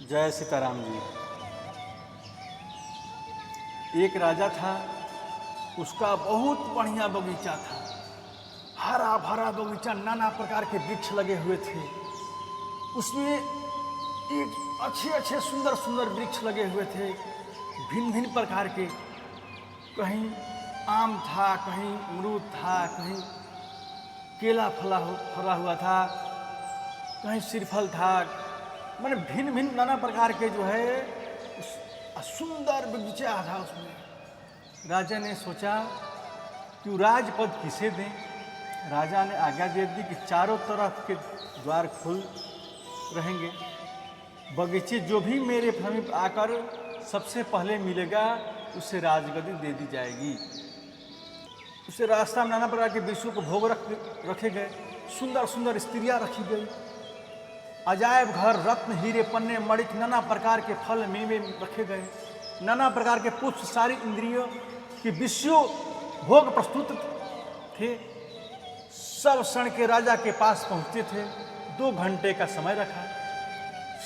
जय सीताराम जी। एक राजा था, उसका बहुत बढ़िया बगीचा था। हरा भरा बगीचा, नाना प्रकार के वृक्ष लगे हुए थे। उसमें एक अच्छे अच्छे सुंदर सुंदर वृक्ष लगे हुए थे, भिन्न भिन्न प्रकार के। कहीं आम था, कहीं अमरूद था, कहीं केला फला हुआ था, कहीं श्रीफल था। मैंने भिन्न भिन्न नाना प्रकार के जो है सुंदर बगीचा था उसमें। राजा ने सोचा कि राजपद किसे दें। राजा ने आज्ञा दे दी कि चारों तरफ के द्वार खुल रहेंगे। बगीचे जो भी मेरे समीप आकर सबसे पहले मिलेगा उसे राजगद्दी दे दी जाएगी। उसे रास्ता में नाना प्रकार के विषयों को भोग रखे गए। सुंदर सुंदर स्त्रियां रखी गई। अजायब घर, रत्न, हीरे, पन्ने, मणिक, नाना प्रकार के फल मेवे रखे गए। नाना प्रकार के पुष्प, सारी इंद्रियों के विषयों भोग प्रस्तुत थे। सब क्षण के राजा के पास पहुंचते थे। 2 घंटे का समय रखा।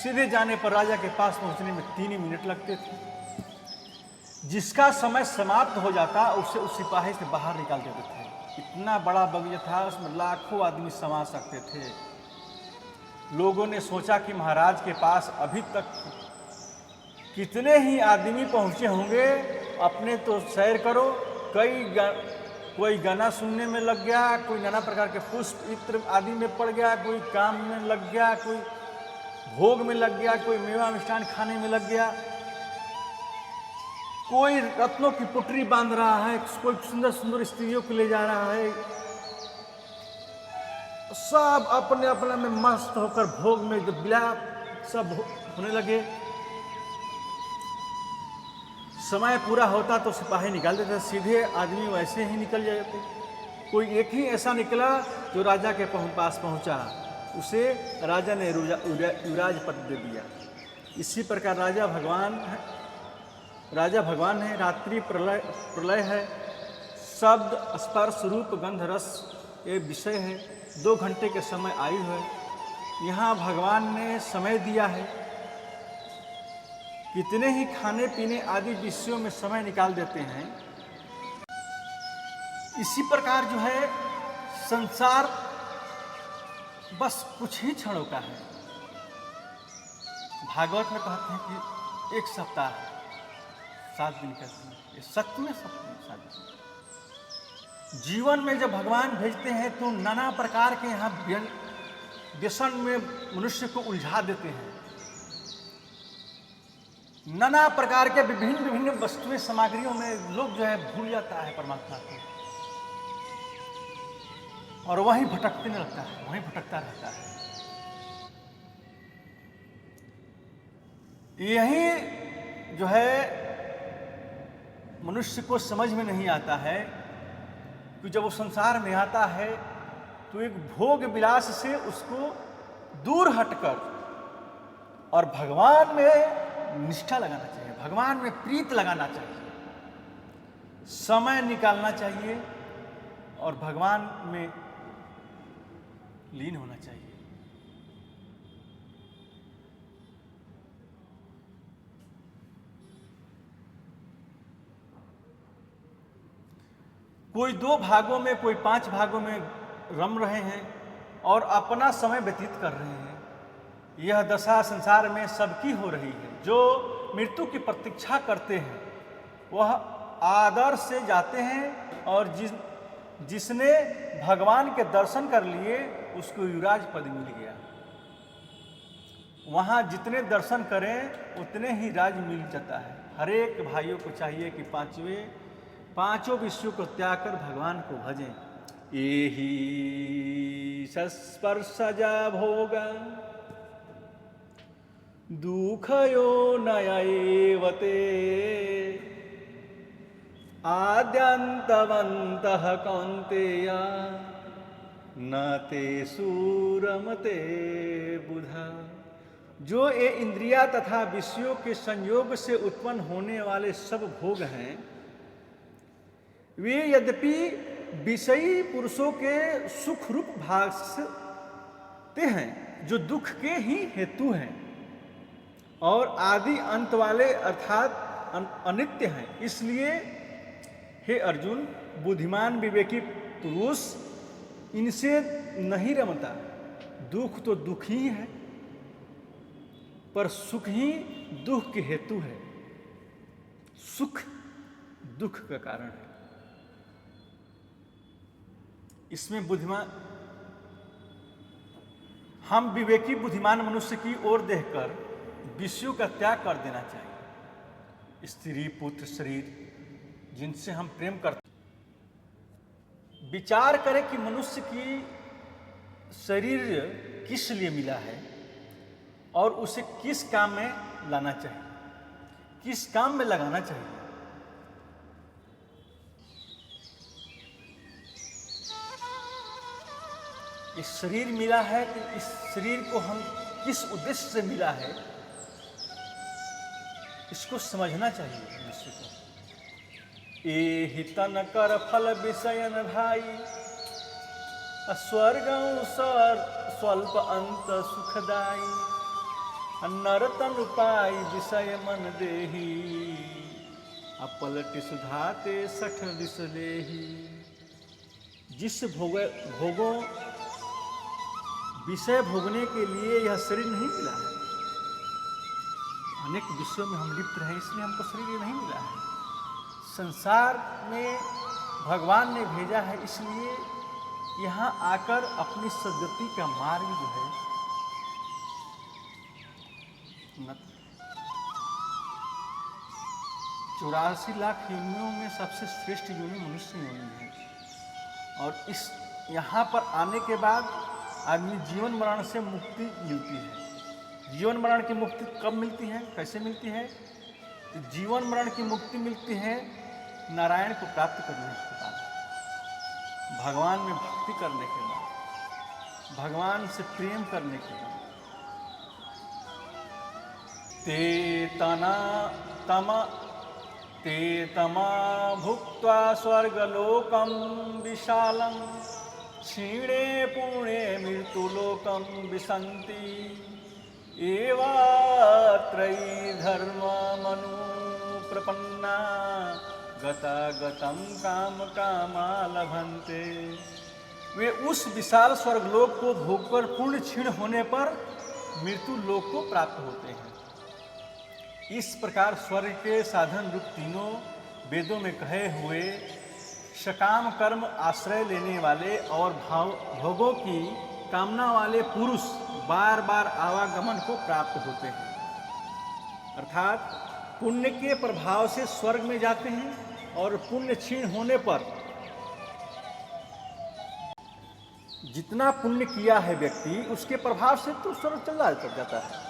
सीधे जाने पर राजा के पास पहुंचने में 3 ही मिनट लगते थे। जिसका समय समाप्त हो जाता उसे उस सिपाही से बाहर निकाल देते थे। इतना बड़ा बगीचा था, उसमें लाखों आदमी समा सकते थे। लोगों ने सोचा कि महाराज के पास अभी तक कितने ही आदमी पहुंचे होंगे, अपने तो सैर करो। कोई गाना सुनने में लग गया, कोई नाना प्रकार के पुष्प इत्र आदि में पड़ गया, कोई काम में लग गया, कोई भोग में लग गया, कोई मेवा मिष्ठान खाने में लग गया, कोई रत्नों की पुटरी बांध रहा है, कोई सुंदर सुंदर स्त्रियों को ले जा रहा है। सब अपने अपने में मस्त होकर भोग में जब विलाप सब होने लगे। समय पूरा होता तो सिपाही निकाल देते, सीधे आदमी वैसे ही निकल जाते। कोई एक ही ऐसा निकला जो राजा के पास पहुंचा, उसे राजा ने युवराज पद दे दिया। इसी प्रकार राजा भगवान है, रात्रि प्रलय है, शब्द, स्पर्श, रूप, गंध, रस ये विषय है। 2 घंटे के समय आयु है। यहाँ भगवान ने समय दिया है। कितने ही खाने पीने आदि विषयों में समय निकाल देते हैं। इसी प्रकार जो है संसार बस कुछ ही क्षणों का है। भागवत में कहते हैं कि 1 सप्ताह 7 दिन कहते हैं। ये सत्य में 7 दिन। जीवन में जब भगवान भेजते हैं तो नाना प्रकार के यहाँ व्यसन में मनुष्य को उलझा देते हैं। नाना प्रकार के विभिन्न विभिन्न वस्तुएं सामग्रियों में लोग जो है भूल जाता है परमात्मा को, और वहीं भटकते रहता है, वहीं भटकता रहता है। यही जो है मनुष्य को समझ में नहीं आता है कि जब वो संसार में आता है तो एक भोग विलास से उसको दूर हटकर और भगवान में निष्ठा लगाना चाहिए, भगवान में प्रीत लगाना चाहिए, समय निकालना चाहिए और भगवान में लीन होना चाहिए। कोई 2 भागों में, कोई 5 भागों में रम रहे हैं और अपना समय व्यतीत कर रहे हैं। यह दशा संसार में सबकी हो रही है। जो मृत्यु की प्रतीक्षा करते हैं वह आदर्श से जाते हैं, और जिसने भगवान के दर्शन कर लिए उसको युवराज पद मिल गया। वहाँ जितने दर्शन करें उतने ही राज मिल जाता है। हर एक भाइयों को चाहिए कि पांचों विषयों को त्याग कर भगवान को भजें। एहि सस्पर्शजा भोगा दुखयो नयैवते आद्यन्तवन्तः कौन्तेय न ते सूरमते बुधा। जो ये इंद्रिया तथा विषयों के संयोग से उत्पन्न होने वाले सब भोग हैं, वे यद्यपि विषयी पुरुषों के सुख रूप भासते हैं, जो दुख के ही हेतु हैं, और आदि अंत वाले अर्थात अनित्य हैं। इसलिए हे अर्जुन, बुद्धिमान विवेकी पुरुष इनसे नहीं रमता। दुख तो दुख ही है, पर सुख ही दुख के हेतु है। सुख दुख का कारण है। इसमें बुद्धिमान, हम विवेकी बुद्धिमान मनुष्य की ओर देखकर विषयों का त्याग कर देना चाहिए। स्त्री पुत्र शरीर जिनसे हम प्रेम करते, विचार करें कि मनुष्य की शरीर किस लिए मिला है और उसे किस काम में लाना चाहिए, किस काम में लगाना चाहिए। इस शरीर मिला है कि इस शरीर को हम किस उद्देश्य से मिला है, इसको समझना चाहिए मनुष्य को। एहि तन कर फल विषय न भाई, स्वर्ग स्वल्प अंत सुखदाई। नर तनु पाई विषय मन देही, अपलटि सुधाते सठ दिस लेही। जिस भोगों विषय भोगने के लिए यह शरीर नहीं मिला है, अनेक विषयों में हम लिप्त रहे, इसलिए हमको शरीर नहीं मिला है। संसार में भगवान ने भेजा है, इसलिए यहाँ आकर अपनी सद्गति का मार्ग जो है 84 लाख योनियों में सबसे श्रेष्ठ योनि मनुष्य योनि है। और इस यहाँ पर आने के बाद आदमी जीवन मरण से मुक्ति मिलती है। जीवन मरण की मुक्ति कब मिलती है, कैसे मिलती है? तो जीवन मरण की मुक्ति मिलती है नारायण को प्राप्त करने के बाद, भगवान में भक्ति करने के बाद, भगवान से प्रेम करने के बाद। ते तमा भुक्त्वा स्वर्गलोकं विशालं, क्षीणे पुणे मृत्युलोकं विशन्ति। एवात्रयी धर्ममनु प्रपन्ना, गता गतं काम कामा लभन्ते। वे उस विशाल स्वर्गलोक को भोगकर पूर्ण क्षीण होने पर मृत्यु लोक को प्राप्त होते हैं। इस प्रकार स्वर्ग के साधन रूप तीनों वेदों में कहे हुए सकाम कर्म आश्रय लेने वाले और भोगों की कामना वाले पुरुष बार बार आवागमन को प्राप्त होते हैं। अर्थात पुण्य के प्रभाव से स्वर्ग में जाते हैं और पुण्य क्षीण होने पर जितना पुण्य किया है व्यक्ति, उसके प्रभाव से तो स्वर्ग चला जाता है।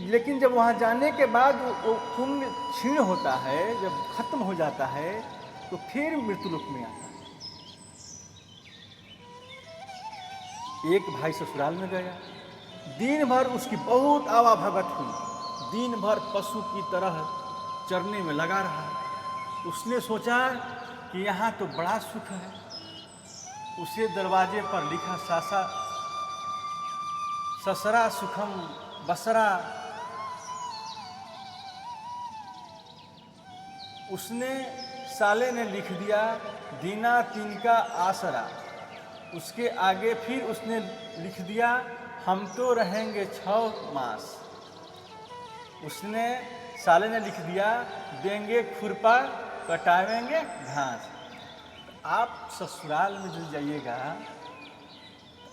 लेकिन जब वहाँ जाने के बाद वो पुण्य क्षीण होता है, जब खत्म हो जाता है, तो फिर मृत्युलोक में आता है। एक भाई ससुराल में गया, दिन भर उसकी बहुत आवाभगत हुई, दिन भर पशु की तरह चरने में लगा रहा। उसने सोचा कि यहाँ तो बड़ा सुख है। उसे दरवाजे पर लिखा ससरा सुखम बसरा। उसने साले ने लिख दिया दीना तिनका आसरा। उसके आगे फिर उसने लिख दिया हम तो रहेंगे 6 मास। उसने साले ने लिख दिया देंगे खुरपा कटावेंगे घास। आप ससुराल में जो जाइएगा,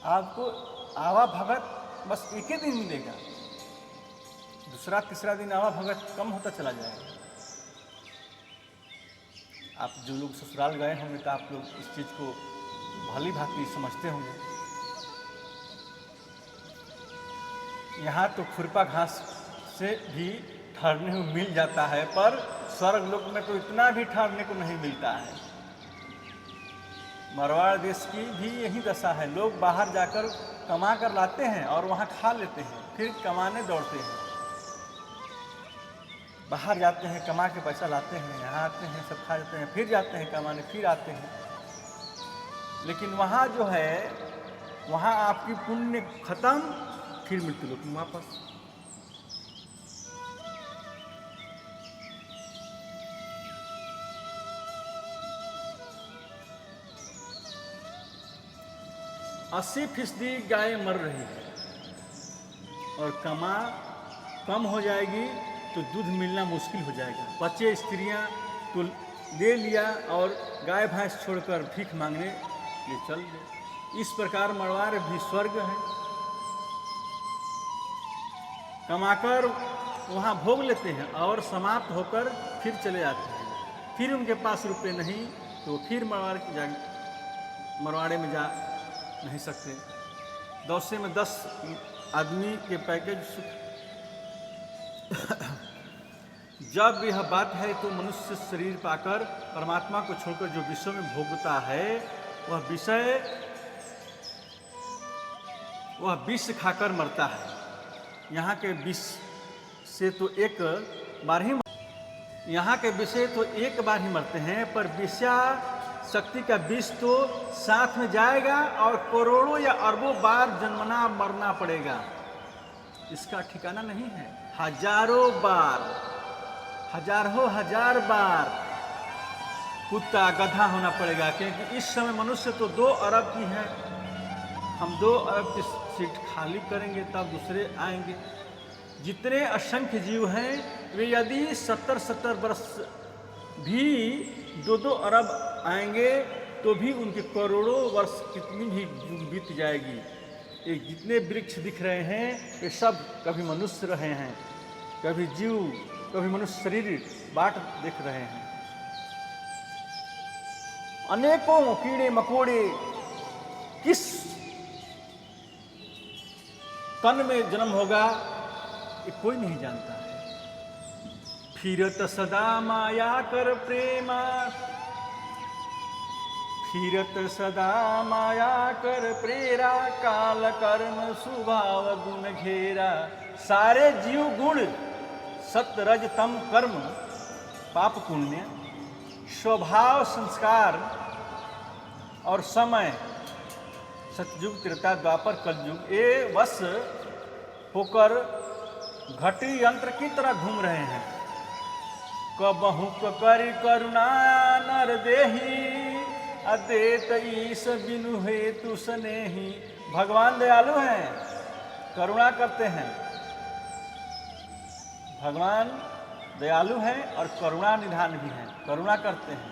आपको आवा भगत बस एक ही दिन मिलेगा, दूसरा तीसरा दिन आवा भगत कम होता चला जाएगा। आप जो लोग ससुराल गए होंगे तो आप लोग इस चीज़ को भली भांति समझते होंगे। यहाँ तो खुरपा घास से भी ठहरने को मिल जाता है, पर स्वर्ग लोक में तो इतना भी ठहरने को नहीं मिलता है। मारवाड़ देश की भी यही दशा है। लोग बाहर जाकर कमा कर लाते हैं और वहाँ खा लेते हैं, फिर कमाने दौड़ते हैं। बाहर जाते हैं, कमा के पैसा लाते हैं, यहाँ आते हैं, सब खा जाते हैं, फिर जाते हैं कमाने, फिर आते हैं। लेकिन वहाँ जो है, वहाँ आपकी पुण्य खत्म, फिर मृत्यु लोक में वापस। 80% गाय मर रही है और कम हो जाएगी तो दूध मिलना मुश्किल हो जाएगा। बच्चे स्त्रियां तो ले लिया और गाय भैंस छोड़कर भीख मांगने लिए चल गए। इस प्रकार मरवार भी स्वर्ग है, कमाकर वहाँ भोग लेते हैं और समाप्त होकर फिर चले जाते हैं। फिर उनके पास रुपए नहीं तो फिर मरवाड़े में जा नहीं सकते। 10 में 10 आदमी के पैकेज जब यह बात है तो मनुष्य शरीर पाकर परमात्मा को छोड़कर जो विश्व में भोगता है वह विष खाकर मरता है। यहाँ के विष से तो एक बार ही मरते हैं, पर विषया शक्ति का विष तो साथ में जाएगा और करोड़ों या अरबों बार जन्मना मरना पड़ेगा। इसका ठिकाना नहीं है। हजार बार कुत्ता गधा होना पड़ेगा, क्योंकि इस समय मनुष्य तो 2 अरब की है। हम 2 अरब की सीट खाली करेंगे तब दूसरे आएंगे। जितने असंख्य जीव हैं वे यदि 70 वर्ष भी 2 अरब आएंगे तो भी उनके करोड़ों वर्ष कितनी भी बीत जाएगी। ये जितने वृक्ष दिख रहे हैं वे सब कभी मनुष्य रहे हैं, कभी जीव, कभी मनुष्य शरीर बाट देख रहे हैं। अनेकों कीड़े मकोड़े किस तन में जन्म होगा ये कोई नहीं जानता है। फिरत सदा माया कर प्रेमा, फिरत सदा माया कर प्रेरा, काल कर्म स्वभाव गुण घेरा। सारे जीव गुण सत्य रज तम कर्म पाप पुण्य स्वभाव संस्कार और समय सतयुग त्रेता द्वापर कलयुग ये वश होकर घटी यंत्र की तरह घूम रहे हैं। कबहु करि करुणा नर देही, अदेत ईश बिनु हेतु स्नेही। भगवान दयालु हैं, करुणा करते हैं। भगवान दयालु हैं और करुणा निधान भी हैं, करुणा करते हैं।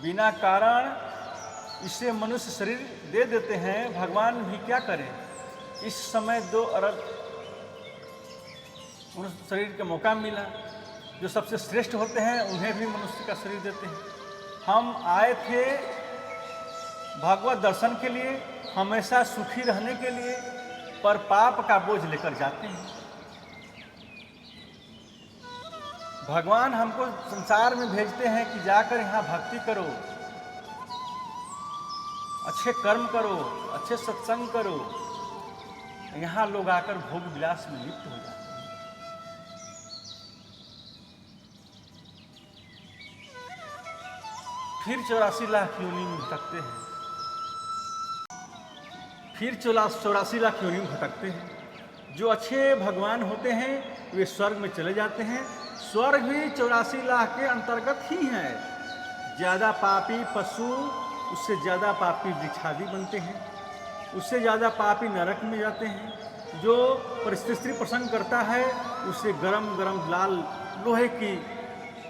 बिना कारण इसे मनुष्य शरीर दे देते हैं। भगवान भी क्या करें। इस समय 2 अरब मनुष्य शरीर का मौका मिला। जो सबसे श्रेष्ठ होते हैं उन्हें भी मनुष्य का शरीर देते हैं। हम आए थे भगवत दर्शन के लिए, हमेशा सुखी रहने के लिए, पर पाप का बोझ लेकर जाते हैं। भगवान हमको संसार में भेजते हैं कि जाकर यहाँ भक्ति करो, अच्छे कर्म करो, अच्छे सत्संग करो। यहाँ लोग आकर भोग विलास में लिप्त हो जाते हैं। फिर 84 लाख योनि में भटकते हैं, फिर 84 लाख योनि में भटकते हैं। जो अच्छे भगवान होते हैं वे स्वर्ग में चले जाते हैं। स्वर्ग भी 84 लाख के अंतर्गत ही है। ज़्यादा पापी पशु, उससे ज़्यादा पापी वृक्षादि बनते हैं, उससे ज़्यादा पापी नरक में जाते हैं। जो परिस्थिति प्रसंग करता है उसे गरम गरम लाल लोहे की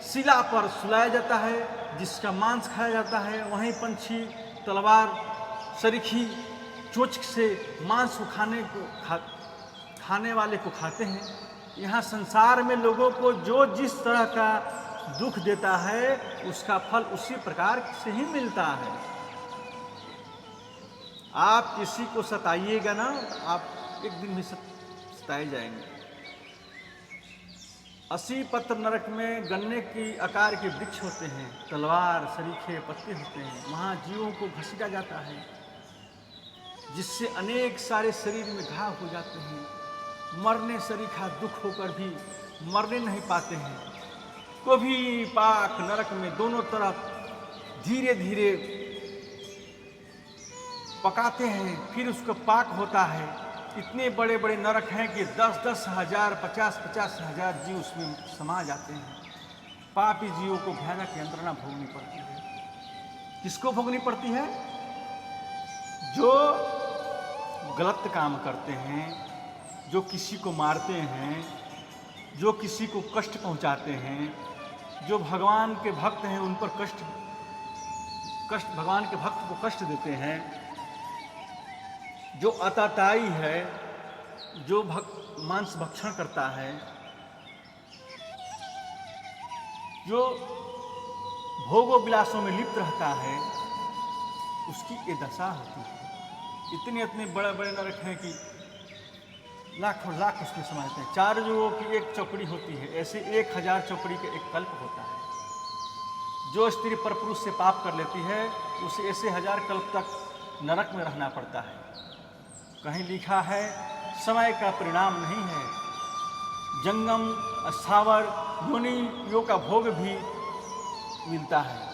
शिला पर सुलाया जाता है, जिसका मांस खाया जाता है। वहीं पंछी तलवार सरीखी चोंच से मांस को खाने वाले को खाते हैं। यहाँ संसार में लोगों को जो जिस तरह का दुख देता है उसका फल उसी प्रकार से ही मिलता है। आप किसी को सताइएगा ना, आप एक दिन में सताए जाएंगे। 80 पत्र नरक में गन्ने की आकार के वृक्ष होते हैं, तलवार सरीखे पत्ते होते हैं। वहाँ जीवों को घसीटा जाता है, जिससे अनेक सारे शरीर में घाव हो जाते हैं। मरने सरीखा दुख होकर भी मरने नहीं पाते हैं। कभी पाक नरक में दोनों तरफ धीरे धीरे पकाते हैं, फिर उसका पाक होता है। इतने बड़े बड़े नरक हैं कि 10-10 हजार 50-50 हजार जीव उसमें समा जाते हैं। पापी जीवों को भयानक यंत्रणा भोगनी पड़ती है। किसको भोगनी पड़ती है? जो गलत काम करते हैं, जो किसी को मारते हैं, जो किसी को कष्ट पहुंचाते हैं, जो भगवान के भक्त हैं उन पर कष्ट भगवान के भक्त को कष्ट देते हैं, जो अताताई है, जो मांस भक्षण करता है, जो भोगों विलासों में लिप्त रहता है, उसकी ये दशा होती है। इतने इतने बड़े बड़े नरक हैं कि लाखों लाख उसमें समाते हैं। 4 युगों की एक चौकड़ी होती है, ऐसे 1000 चौकड़ी का एक कल्प होता है। जो स्त्री पर पुरुष से पाप कर लेती है उसे ऐसे 1000 कल्प तक नरक में रहना पड़ता है। कहीं लिखा है समय का परिणाम नहीं है, जंगम स्थावर योनियों का भोग भी मिलता है।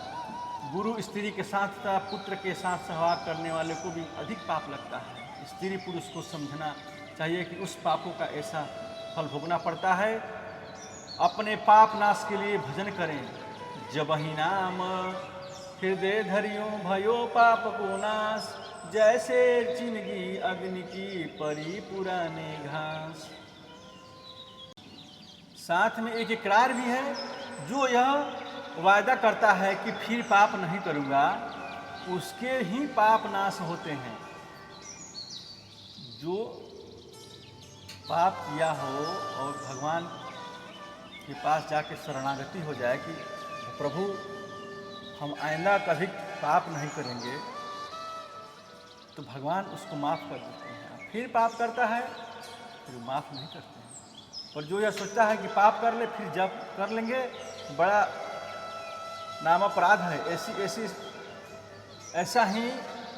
गुरु स्त्री के साथ तथा पुत्र के साथ सहवाग करने वाले को भी अधिक पाप लगता है। स्त्री पुरुष को समझना चाहिए कि उस पापों का ऐसा फल भोगना पड़ता है। अपने पाप नाश के लिए भजन करें। जबहि नाम हृदय धरियो भयो पाप को नाश, जैसे जिंदगी अग्नि की परी पुराने घास। साथ में एक इकरार भी है, जो यह वायदा करता है कि फिर पाप नहीं करूँगा, उसके ही पाप नाश होते हैं। जो पाप किया हो और भगवान के पास जाके शरणागति हो जाए कि प्रभु हम आइंदा कभी पाप नहीं करेंगे, तो भगवान उसको माफ़ कर देते हैं। फिर पाप करता है फिर माफ़ नहीं करते हैं। और जो यह सोचता है कि पाप कर ले फिर जब कर लेंगे, बड़ा नाम अपराध है। ऐसा ही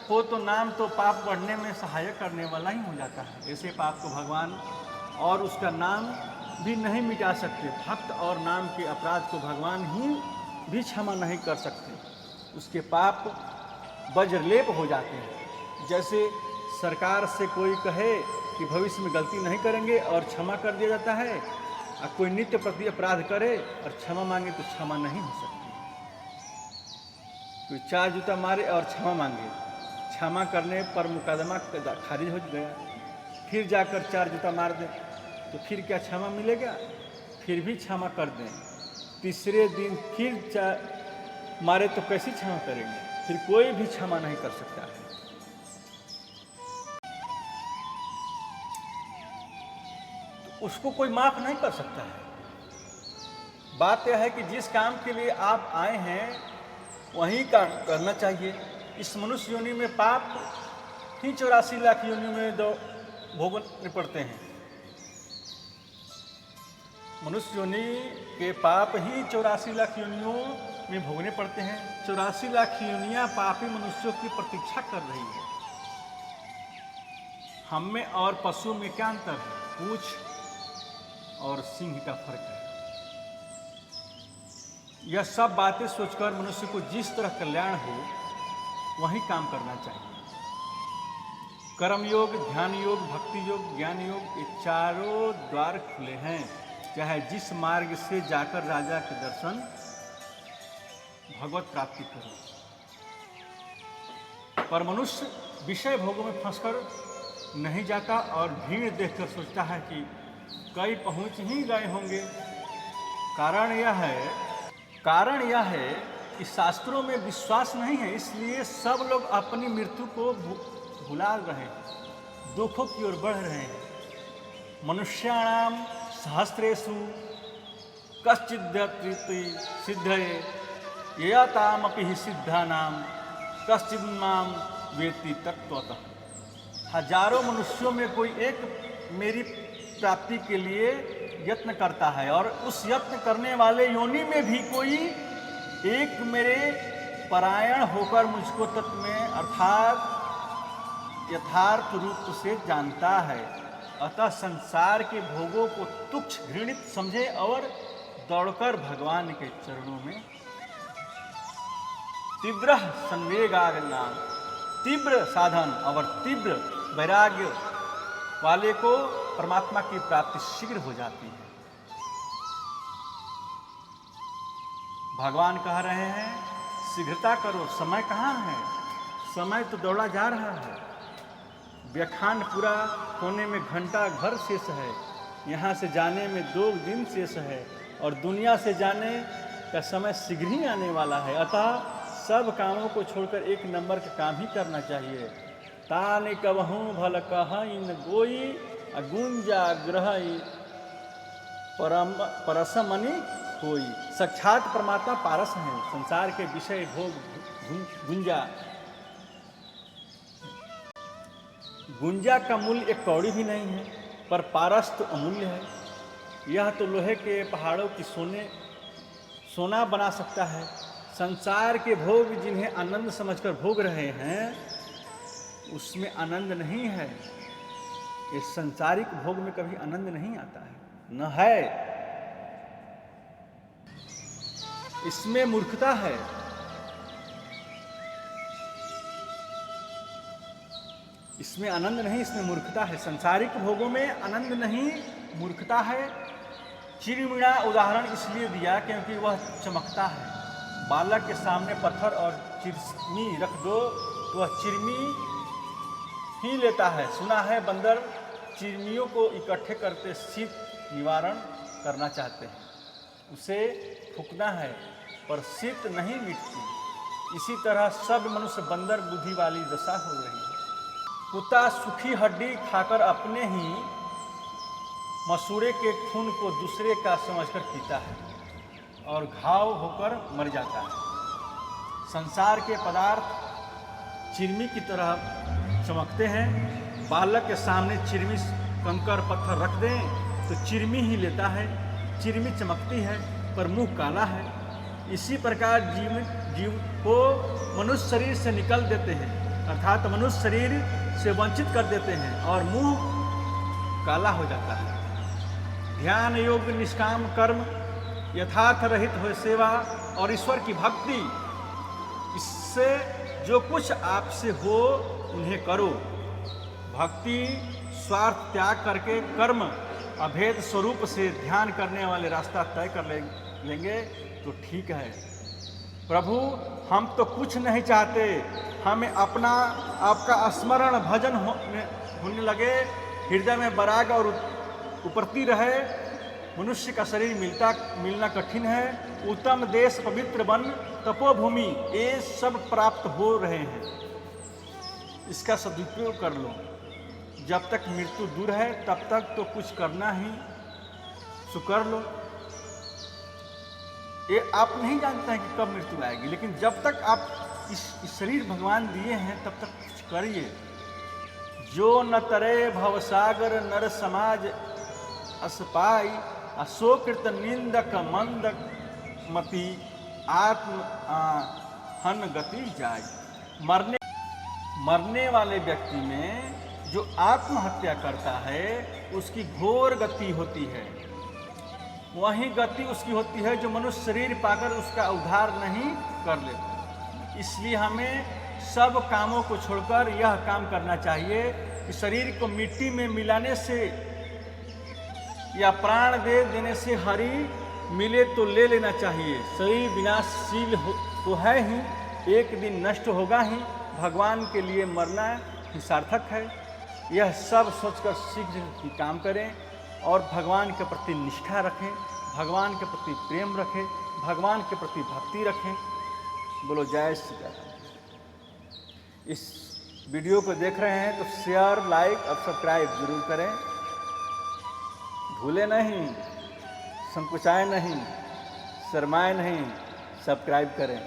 हो तो नाम तो पाप बढ़ने में सहायक करने वाला ही हो जाता है। ऐसे पाप को भगवान और उसका नाम भी नहीं मिटा सकते। भक्त और नाम के अपराध को भगवान ही भी क्षमा नहीं कर सकते। उसके पाप वज्रलेप हो जाते हैं। जैसे सरकार से कोई कहे कि भविष्य में गलती नहीं करेंगे और क्षमा कर दिया जाता है, और कोई नित्य प्रति अपराध करे और क्षमा मांगे तो क्षमा नहीं हो सकती। कोई 4 जूता मारे और क्षमा मांगे, क्षमा करने पर मुकदमा खारिज हो गया, फिर जाकर 4 जूता मार दें तो फिर क्या क्षमा मिलेगा? फिर भी क्षमा कर दें, तीसरे दिन फिर मारे तो कैसे क्षमा करेंगे? फिर कोई भी क्षमा नहीं कर सकता है। तो उसको कोई माफ नहीं कर सकता है। बात यह है कि जिस काम के लिए आप आए हैं वही काम करना चाहिए। इस मनुष्य योनि में पाप ही 84 लाख योनियों में भोगने पड़ते हैं। मनुष्य योनि के पाप ही 84 लाख योनियों में भोगने पड़ते हैं। 84 लाख योनियां पापी मनुष्यों की प्रतीक्षा कर रही है। हम में और पशुओं में क्या अंतर है? पूंछ और सिंह का फर्क है। यह सब बातें सोचकर मनुष्य को जिस तरह कल्याण हो वही काम करना चाहिए। कर्म योग, ध्यान योग, भक्ति योग, ज्ञान योग, ये चारों द्वार खुले हैं। चाहे जिस मार्ग से जाकर राजा के दर्शन भगवत प्राप्ति करो, पर मनुष्य विषय भोगों में फंसकर नहीं जाता और भीड़ देखकर सोचता है कि कई पहुंच ही गए होंगे। कारण यह है कि शास्त्रों में विश्वास नहीं है, इसलिए सब लोग अपनी मृत्यु को भुला रहे हैं, दुखों की ओर बढ़ रहे हैं। मनुष्याणाम सहस्रेषु कश्चिद्यत्रिति सिद्धये यतामपि हि सिद्धानाम कश्चिन्माम वेत्ति तत्त्वतः। हजारों मनुष्यों में कोई एक मेरी प्राप्ति के लिए यत्न करता है, और उस यत्न करने वाले योनि में भी कोई एक मेरे परायण होकर मुझको तत्व में अर्थात यथार्थ रूप से जानता है। अतः संसार के भोगों को तुच्छ घृणित समझे और दौड़कर भगवान के चरणों में तीव्र संवेगाग्ना, तीव्र साधन और तीव्र वैराग्य वाले को परमात्मा की प्राप्ति शीघ्र हो जाती है। भगवान कह रहे हैं शीघ्रता करो, समय कहाँ है? समय तो दौड़ा जा रहा है। व्याख्यान पूरा होने में घंटा घर शेष है, यहाँ से जाने में 2 दिन शेष है, और दुनिया से जाने का समय शीघ्र ही आने वाला है। अतः सब कामों को छोड़कर 1 नंबर का काम ही करना चाहिए। ताने कबहूँ भल कहइन गोई गुंजा ग्रह परसमनि होई। साक्षात परमात्मा पारस हैं, संसार के विषय भोग गुंजा का मूल्य 1 कौड़ी भी नहीं है, पर पारस तो अमूल्य है। यह तो लोहे के पहाड़ों की सोना बना सकता है। संसार के भोग जिन्हें आनंद समझकर भोग रहे हैं, उसमें आनंद नहीं है। इस संसारिक भोग में कभी आनंद नहीं आता है, न है। इसमें मूर्खता है। इसमें आनंद नहीं, इसमें मूर्खता है। संसारिक भोगों में आनंद नहीं, मूर्खता है। चिरमिड़ा उदाहरण इसलिए दिया क्योंकि वह चमकता है। बालक के सामने पत्थर और चिरमी रख दो तो वह चिरमी ही लेता है। सुना है बंदर चिरमियों को इकट्ठे करते शीत निवारण करना चाहते हैं। उसे फूकना है पर शीत नहीं मिटती। इसी तरह सब मनुष्य बंदर बुद्धि वाली दशा हो रही है। कुत्ता सूखी हड्डी खाकर अपने ही मसूड़े के खून को दूसरे का समझकर पीता है और घाव होकर मर जाता है। संसार के पदार्थ चिरमी की तरह चमकते हैं। बालक के सामने चिरमी कंकर पत्थर रख दें तो चिरमी ही लेता है। चिरमी चमकती है पर मुंह काला है। इसी प्रकार जीव को मनुष्य शरीर से निकल देते हैं, अर्थात मनुष्य शरीर से वंचित कर देते हैं और मुंह काला हो जाता है। ध्यान योग निष्काम कर्म, यथार्थ रहित हो सेवा और ईश्वर की भक्ति, इससे जो कुछ आपसे हो उन्हें करो। भक्ति स्वार्थ त्याग करके कर्म अभेद स्वरूप से ध्यान करने वाले रास्ता तय कर लेंगे तो ठीक है। प्रभु हम तो कुछ नहीं चाहते, हमें अपना आपका स्मरण भजन होने लगे, हृदय में बराग और उपरती रहे। मनुष्य का शरीर मिलना कठिन है। उत्तम देश, पवित्र वन, तपोभूमि, ये सब प्राप्त हो रहे हैं। इसका सदुपयोग कर लो। जब तक मृत्यु दूर है तब तक तो कुछ करना ही सो कर लो। ये आप नहीं जानते हैं कि कब मृत्यु आएगी, लेकिन जब तक आप इस शरीर भगवान दिए हैं तब तक कुछ करिए। जो न तरे भवसागर नर समाज असपाई, अशोकृत निंदक मंदक मति आत्म हन गति जाय। मरने वाले व्यक्ति में जो आत्महत्या करता है उसकी घोर गति होती है। वही गति उसकी होती है जो मनुष्य शरीर पाकर उसका उद्धार नहीं कर लेता। इसलिए हमें सब कामों को छोड़कर यह काम करना चाहिए कि शरीर को मिट्टी में मिलाने से या प्राण दे देने से हरि मिले तो ले लेना चाहिए। शरीर विनाशशील तो है ही, एक दिन नष्ट होगा ही। भगवान के लिए मरना ही सार्थक है। यह सब सोचकर शीघ्र ही काम करें और भगवान के प्रति निष्ठा रखें, भगवान के प्रति प्रेम रखें, भगवान के प्रति भक्ति रखें। बोलो जय श्री राम। इस वीडियो को देख रहे हैं तो शेयर, लाइक और सब्सक्राइब जरूर करें। भूले नहीं, संकुचाए नहीं, शर्माए नहीं, सब्सक्राइब करें।